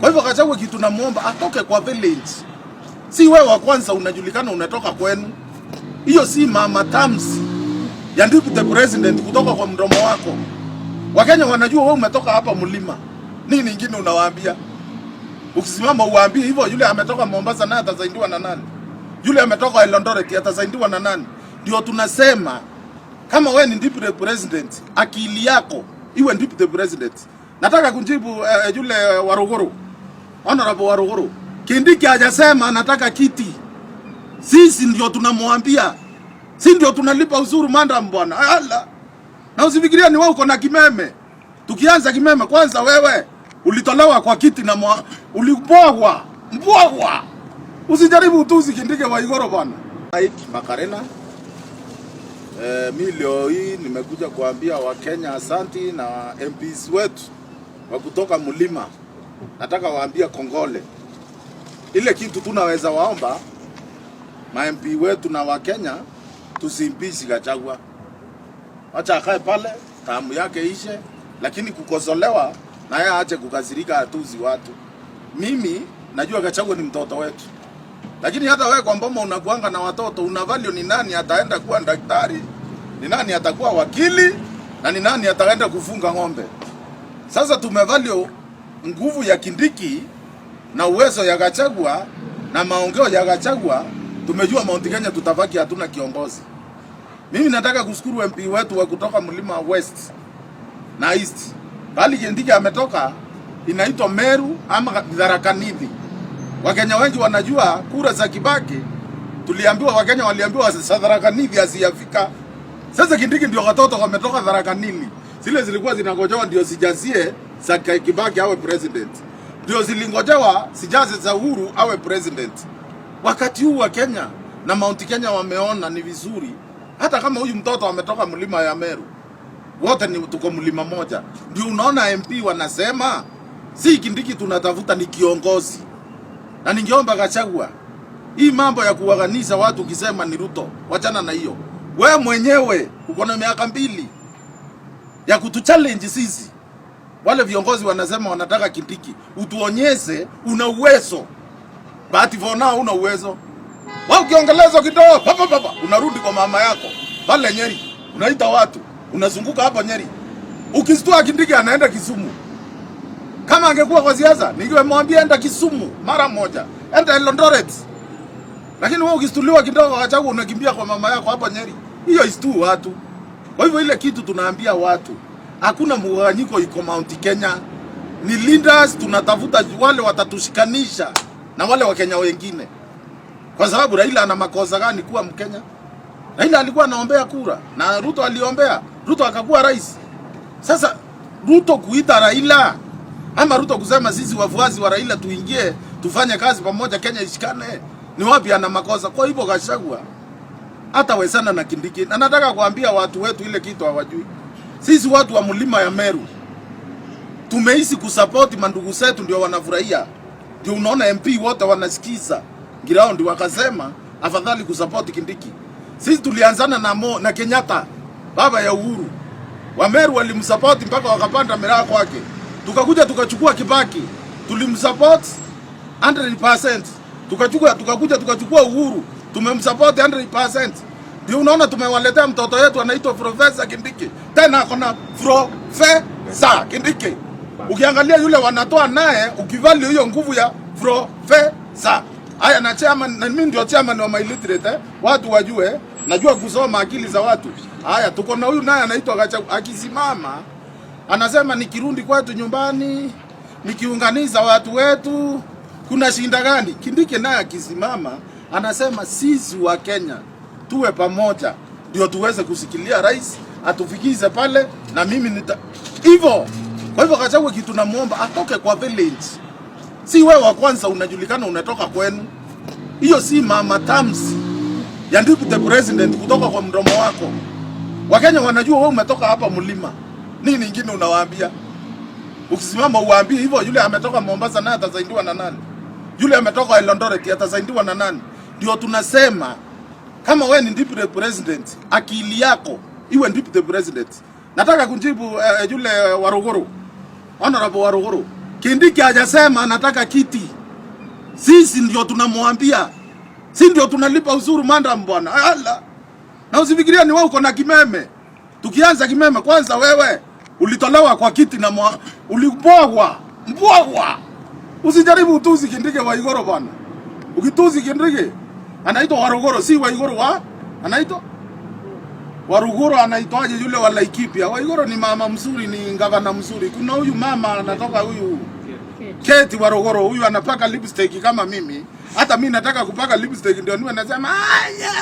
Kwa hivyo Gachagua kitu namuomba atoke kwa village. Si wewe wa kwanza unajulikana unatoka kwenu. Hiyo si mama terms ya deputy president kutoka kwa mdomo wako. Wakenya wanajua wewe umetoka hapa mlima. Nini nyingine unawaambia? Ukisimama uwaambie hivyo, yule ametoka Mombasa naye atasaidiwa na nani? Yule ametoka Eldoret atasaidiwa na nani? Ndio tunasema kama wewe ni deputy president, akili yako iwe deputy president. Nataka kujibu yule Waruguru. Honorable Waruguru. Kindiki hajasema anataka kiti. Sisi ndio tunamwambia. Sisi ndio tunalipa ushuru mandam bwana. Ala. Na usifikiria ni wewe uko na kimeme. Tukianza kimeme kwanza wewe ulitolewa kwa kiti na ulibwagwa. Mbwagwa. Usijaribu utuzi Kindiki wa Igoro bwana. Makarena. Mimi leo hii nimekuja kuambia Wakenya asanti na MPs wetu wa kutoka mlima. Nataka waambia kongole. Ile kitu tunaweza waomba ma MP wetu na Wakenya tusimpishi Gachagua. Acha akae pale, tamu yake ishe, lakini kukosolewa na yeye aache kukasirika atuzi watu. Mimi najua Gachagua ni mtoto wetu. Lakini hata wewe kwa mboma unakuanga na watoto, una value ni nani ataenda kuwa daktari, ni nani atakuwa wakili, na ni nani ataenda kufunga ng'ombe. Sasa tumevalue nguvu ya Kindiki na uwezo ya Gachagua na maongeo ya Gachagua, tumejua Mount Kenya tutabaki hatuna kiongozi. Mimi nataka kushukuru MP wetu wa kutoka mlima West na East. Bali Kindiki ametoka inaitwa Meru ama Tharaka Nithi. Wakenya wengi wanajua kura za Kibaki tuliambiwa, Wakenya waliambiwa Tharaka Nithi asiyafika. Sasa Kindiki ndio watoto wametoka Tharaka Nithi. Zile zilikuwa zinangojewa ndio sijazie za Kibaki awe president. Ndio zilingojewa sijaze za Uhuru awe president. Wakati huu wa Kenya na Mount Kenya wameona ni vizuri, hata kama huyu mtoto ametoka mlima ya Meru, wote ni tuko mlima moja. Ndio unaona MP wanasema si Kindiki tunatafuta ni kiongozi. Na ningeomba Gachagua, hii mambo ya kuwaganisha watu ukisema ni Ruto, wachana na hiyo. Wewe mwenyewe uko na miaka 2 ya kutuchallenge sisi. Wale viongozi wanasema wanataka Kindiki, utuonyeshe una uwezo. But for now una uwezo. Wewe ukiongeleza kidogo papa unarudi kwa mama yako pale Nyeri, unaita watu, unazunguka hapa Nyeri. Ukistua Kindiki anaenda Kisumu. Kama angekuwa kwa siasa ningemwambia enda Kisumu mara moja, enda Eldoret. Lakini wewe ukistuliwa kidogo Gachagua unakimbia kwa mama yako hapa Nyeri. Hiyo istu watu. Kwa hivyo ile kitu tunaambia watu, hakuna mgawanyiko iko Mount Kenya. Ni leaders tunatafuta wale watatushikanisha na wale Wakenya wengine. Kwa sababu Raila ana makosa gani kuwa Mkenya? Raila alikuwa anaombea kura na Ruto aliombea, Ruto akakuwa rais. Sasa Ruto kuita Raila ama Ruto kusema sisi wafuasi wa Raila tuingie tufanye kazi pamoja Kenya ishikane, ni wapi ana makosa? Kwa hivyo Gachagua hata wesana na Kindiki. Na nataka kuambia watu wetu ile kitu hawajui. Sisi watu wa mlima ya Meru tumeishi kusupport mandugu zetu, ndio wanafurahia. Ndio unaona MP wote wanasikiza ground wakasema afadhali kusupport Kindiki. Sisi tulianzana na Kenyatta, baba ya Uhuru. Wa Meru walimsupport mpaka wakapanda miraa kwake. Tukakuja tukachukua Kibaki, tulimsupport 100%. Tukachukua Uhuru, tumemsupport 100%. Ndio unaona tumewaletea mtoto yetu anaitwa Professor Kindiki. Tena akona Professor Kindiki. Ukiangalia yule wanatoa naye, ukivalue hiyo nguvu ya Professor. Haya na chairman, na mimi ndio chairman wa my literate, watu wajue, najua kusoma akili za watu. Haya tuko na huyu naye anaitwa Gachagua, akisimama anasema nikirundi kwetu nyumbani, nikiunganiza watu wetu, kuna shinda gani? Kindiki naye akisimama anasema sisi wa Kenya tuwe pamoja ndio tuweze kusikilia rais atufikize pale na mimi hivyo. Kwa hivyo Gachagua kitu namuomba atoke kwa village. Si wewe wa kwanza unajulikana unatoka kwenu. Hiyo si mama terms ya deputy president kutoka kwa mdomo wako. Wakenya wanajua wewe umetoka hapa mlima. Nini nyingine unawaambia? Ukisimama uwaambie hivyo, yule ametoka Mombasa naye atasaidiwa na nani? Yule ametoka Eldoret atasaidiwa na nani? Ndio tunasema kama wewe ni deputy president, akili yako iwe deputy president. Nataka kujibu yule Waruguru. Honorable Waruguru. Kindiki hajasema anataka kiti. Sisi ndio tunamwambia. Sisi ndio tunalipa ushuru manda mbwana. Ala. Na usifikiria ni wewe uko na kimeme. Tukianza kimeme kwanza wewe ulitolewa kwa kiti na ulibwagwa. Mbwagwa. Usijaribu utuzi Kindiki Waiguru bwana. Ukituzi Kindiki anaitwa Waruguru, si Waiguru wa anaitwa Waruguru. Anaitwaje yule wa Laikipia? Waiguru ni mama mzuri, ni gavana mzuri. Kuna huyu mama anatoka huyu Keti Waruguru, huyu anapaka lipstick kama mimi. Hata mimi nataka kupaka lipstick ndio niwe nasema aya.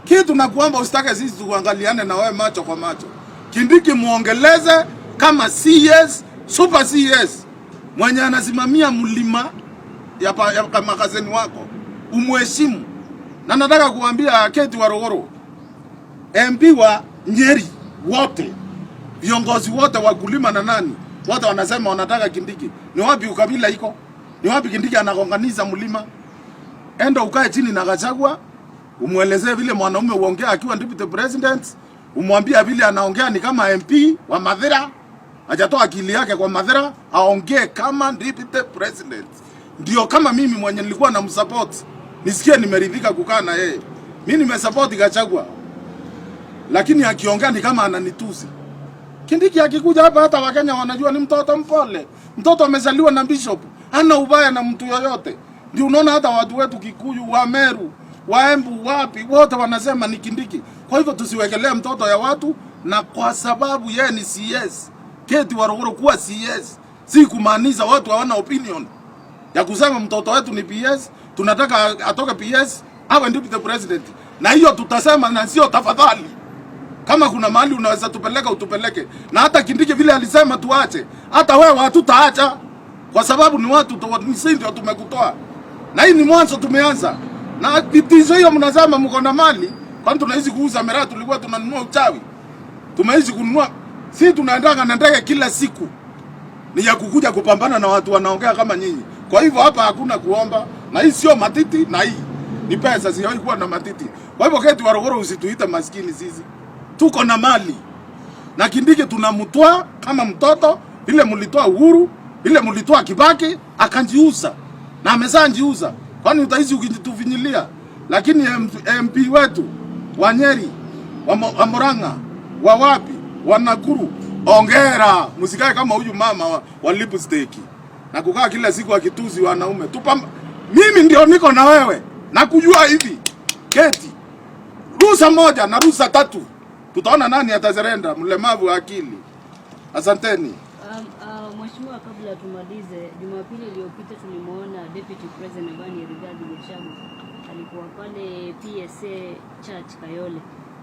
Kitu nakuomba usitake sisi tuangaliane na wewe macho kwa macho. Kindiki muongeleze kama CS, super CS. Mwenye anasimamia mlima ya makazeni wako. Umheshimu. Na nataka kuambia Keti Waruguru, MP wa Nyeri wote, viongozi wote wa kulima na nani, wote wanasema wanataka Kindiki. Ni wapi ukabila iko? Ni wapi Kindiki anagonganiza mlima? Enda ukae chini na Gachagua, umuelezee vile mwanaume uongea akiwa deputy president, umwambie vile anaongea ni kama MP wa Mathira, hajatoa akili yake kwa Mathira, aongee kama deputy president. Ndio kama mimi mwenye nilikuwa na msupport, nisikie nimeridhika kukaa na yeye. Mimi nimesupport Gachagua. Lakini akiongea ni kama ananitusi. Kindiki akikuja hapa hata Wakenya wanajua ni mtoto mpole. Mtoto amezaliwa na bishop. Hana ubaya na mtu yoyote. Ndio unaona hata watu wetu Kikuyu, wa Meru, wa Embu, wapi, wote wanasema ni Kindiki. Kwa hivyo tusiwekelee mtoto ya watu, na kwa sababu yeye ni CS. Keti Waruguru kuwa CS. Si kumaanisha watu hawana opinion ya kusema mtoto wetu ni PS, tunataka atoke PS, awe deputy president. Na hiyo tutasema, na sio tafadhali. Kama kuna mahali unaweza tupeleka utupeleke. Na hata Kindiki vile alisema tuache, hata wewe hatutaacha, kwa sababu ni watu sisi ndio tumekutoa. Na hii ni mwanzo tumeanza. Na tatizo hiyo mnasema mko na mali, kwani tunaishi kuuza miraa, tulikuwa tunanunua uchawi. Tumeishi kununua, sisi tunaendanga na ndege kila siku. Ni ya kukuja kupambana na watu wanaongea kama nyinyi. Kwa hivyo hapa hakuna kuomba, na hii sio matiti, na hii ni pesa, sio kuwa na matiti. Kwa hivyo Keti Waruguru usituite maskini sisi. Tuko na mali. Na Kindiki tunamtoa kama mtoto, vile mlitoa Uhuru, vile mlitoa Kibaki, akanjiuza. Na ameshajiuza. Kwani utaishi ukitufinyilia? Lakini MP wetu wa Nyeri, wa Murang'a, wa wapi, wa Nakuru, ongera, msikae kama huyu mama wa lipstick. Na kukaa kila siku akituzi wanaume. Mimi ndio niko na wewe. Na kujua hivi. Keti. Rusa moja na rusa tatu. Tutaona nani atazerenda, mlemavu wa akili. Asanteni. Mheshimiwa, kabla tumalize, Jumapili iliyopita tulimuona Deputy President Bani Rigathi Gachagua alikuwa pale PSA Church Kayole.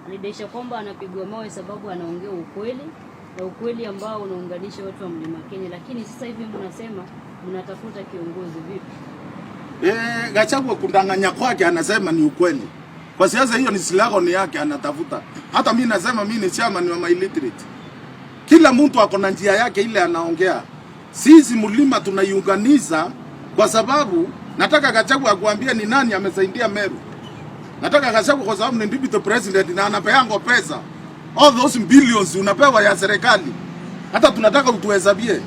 Alidai kwamba anapigwa mawe sababu anaongea ukweli, na ukweli ambao unaunganisha watu wa Mlima Kenya, lakini sasa hivi mnasema mnatafuta kiongozi vipi? Gachagua kundanganya kwake anasema ni ukweli. Kwa siasa hiyo ni silaha ni yake anatafuta. Hata mimi nasema mimi ni chairman wa illiterate. Kila mtu ako na njia yake ile anaongea. Sisi mlima tunaiunganisha kwa sababu nataka Gachagua akuambia ni nani amesaidia Meru. Nataka Gachagua kwa sababu ni deputy president na anapeanga pesa. All those billions unapewa ya serikali. Hata tunataka utuhesabie.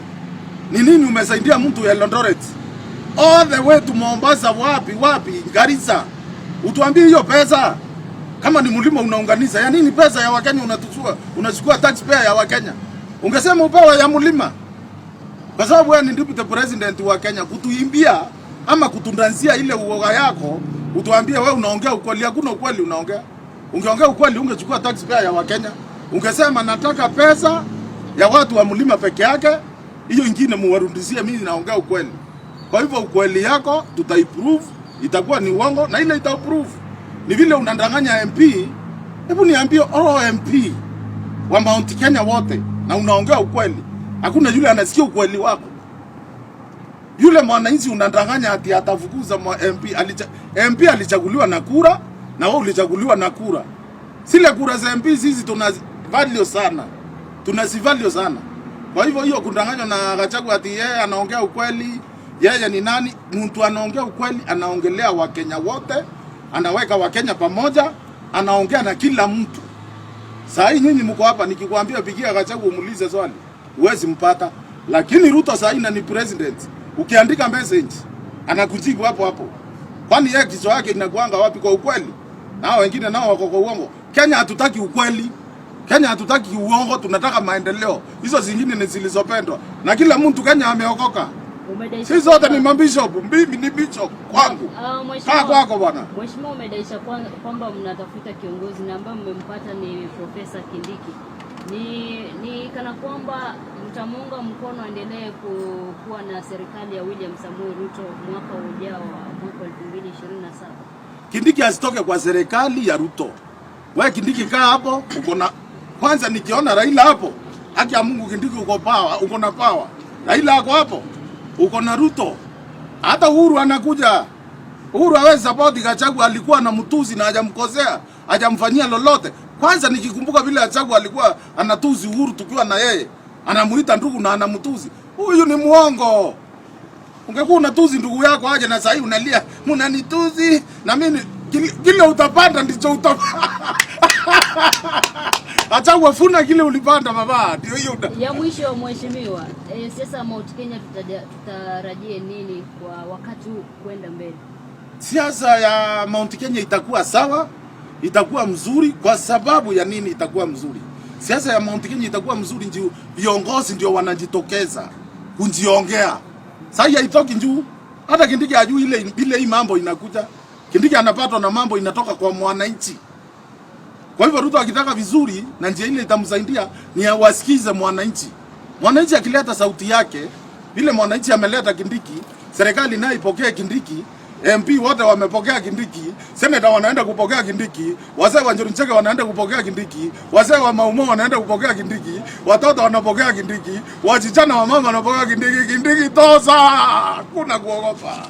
Ni nini umesaidia mtu ya Eldoret? All the way to Mombasa, wapi, Garissa. Utuambie hiyo pesa. Kama ni mlima unaunganisha, ya nini pesa ya Wakenya unachukua taxpayer ya Wakenya? Ungesema upewe ya mlima. Kwa sababu wewe ni deputy president wa Kenya, kutuimbia ama kutundanzia ile uoga yako, utuambie wewe unaongea ukweli. Hakuna ukweli unaongea. Ungeongea ukweli ungechukua taxpayer ya Wakenya. Ungesema nataka pesa ya watu wa mlima peke yake, hiyo nyingine muwarudishie, mimi naongea ukweli. Kwa hivyo ukweli yako tutaiprove, itakuwa ni uongo na ile itaprove. Ni vile unandanganya MP, hebu niambie MP wa Mount Kenya wote na unaongea ukweli. Hakuna yule anasikia ukweli wako. Yule mwananchi unandanganya ati atafukuza MP. MP alichaguliwa na kura na wewe ulichaguliwa na kura. Sile kura za MP sisi tunazivalue sana. Tunazivalue sana. Kwa hivyo hiyo kundanganywa na Gachagua ati yeye anaongea ukweli, yeye ni nani? Mtu anaongea ukweli, anaongelea Wakenya wote, anaweka Wakenya pamoja, anaongea na kila mtu. Saa hii nyinyi mko hapa nikikwambia pigia Gachagua umuulize swali, huwezi mpata. Lakini Ruto sasa ni president. Ukiandika message anakujibu hapo hapo. Kwani yeye kichwa yake inakuanga wapi kwa ukweli? Nao wengine nao wako kwa uongo. Kenya hatutaki ukweli. Kenya hatutaki uongo, tunataka maendeleo. Hizo zingine ni zilizopendwa. Na kila mtu Kenya ameokoka. Sisi zote ni mabishop, mimi ni bishop kwangu. Kaa kwako bwana. Mheshimiwa, umedaisha kwamba mnatafuta kiongozi na ambaye mmempata ni Profesa Kindiki. Ni kana kwamba mtamuunga mkono endelee kuwa na serikali ya William Samoei Ruto mwaka ujao, mwaka 2027. Kindiki asitoke kwa serikali ya Ruto. Wewe Kindiki kaa hapo, uko na kwanza nikiona Raila hapo. Haki ya Mungu Kindiki uko power, uko na power. Raila ako hapo. Uko na Ruto. Hata Uhuru anakuja. Uhuru hawezi support Gachagua, alikuwa na mtuzi na hajamkosea, hajamfanyia lolote. Kwanza nikikumbuka vile Gachagua alikuwa anatuzi Uhuru tukiwa na yeye. Anamuita ndugu na anamtuzi. Huyu ni muongo. Ungekuwa unatuzi ndugu yako aje na sasa unalia, "Mnanituzi." Na mimi kile utapanda ndicho utapanda. Gachagua funa kile ulipanda baba. Ndio hiyo. Ya mwisho mheshimiwa, siasa Mount Kenya tutarajie nini kwa wakati huu kwenda mbele? Siasa ya Mount Kenya itakuwa sawa, itakuwa mzuri. Kwa sababu ya nini itakuwa mzuri? Siasa ya Mount Kenya itakuwa mzuri njoo viongozi ndio wanajitokeza kunjiongea. Sasa haitoki njoo. Hata Kindiki ajui ile hii mambo inakuja. Kindiki anapatwa na mambo inatoka kwa mwananchi. Kwa hivyo Ruto akitaka vizuri na njia ile itamsaidia ni awasikize mwananchi. Mwananchi akileta sauti yake, vile mwananchi ameleta Kindiki, serikali nayo ipokee Kindiki, MP wote wamepokea Kindiki, seneta wanaenda kupokea Kindiki, wazee wa Njoro Ncheke wanaenda kupokea Kindiki, wazee wa Maumo wanaenda kupokea Kindiki, watoto wanapokea Kindiki, wasichana wa mama wanapokea Kindiki. Kindiki tosa, kuna kuogopa.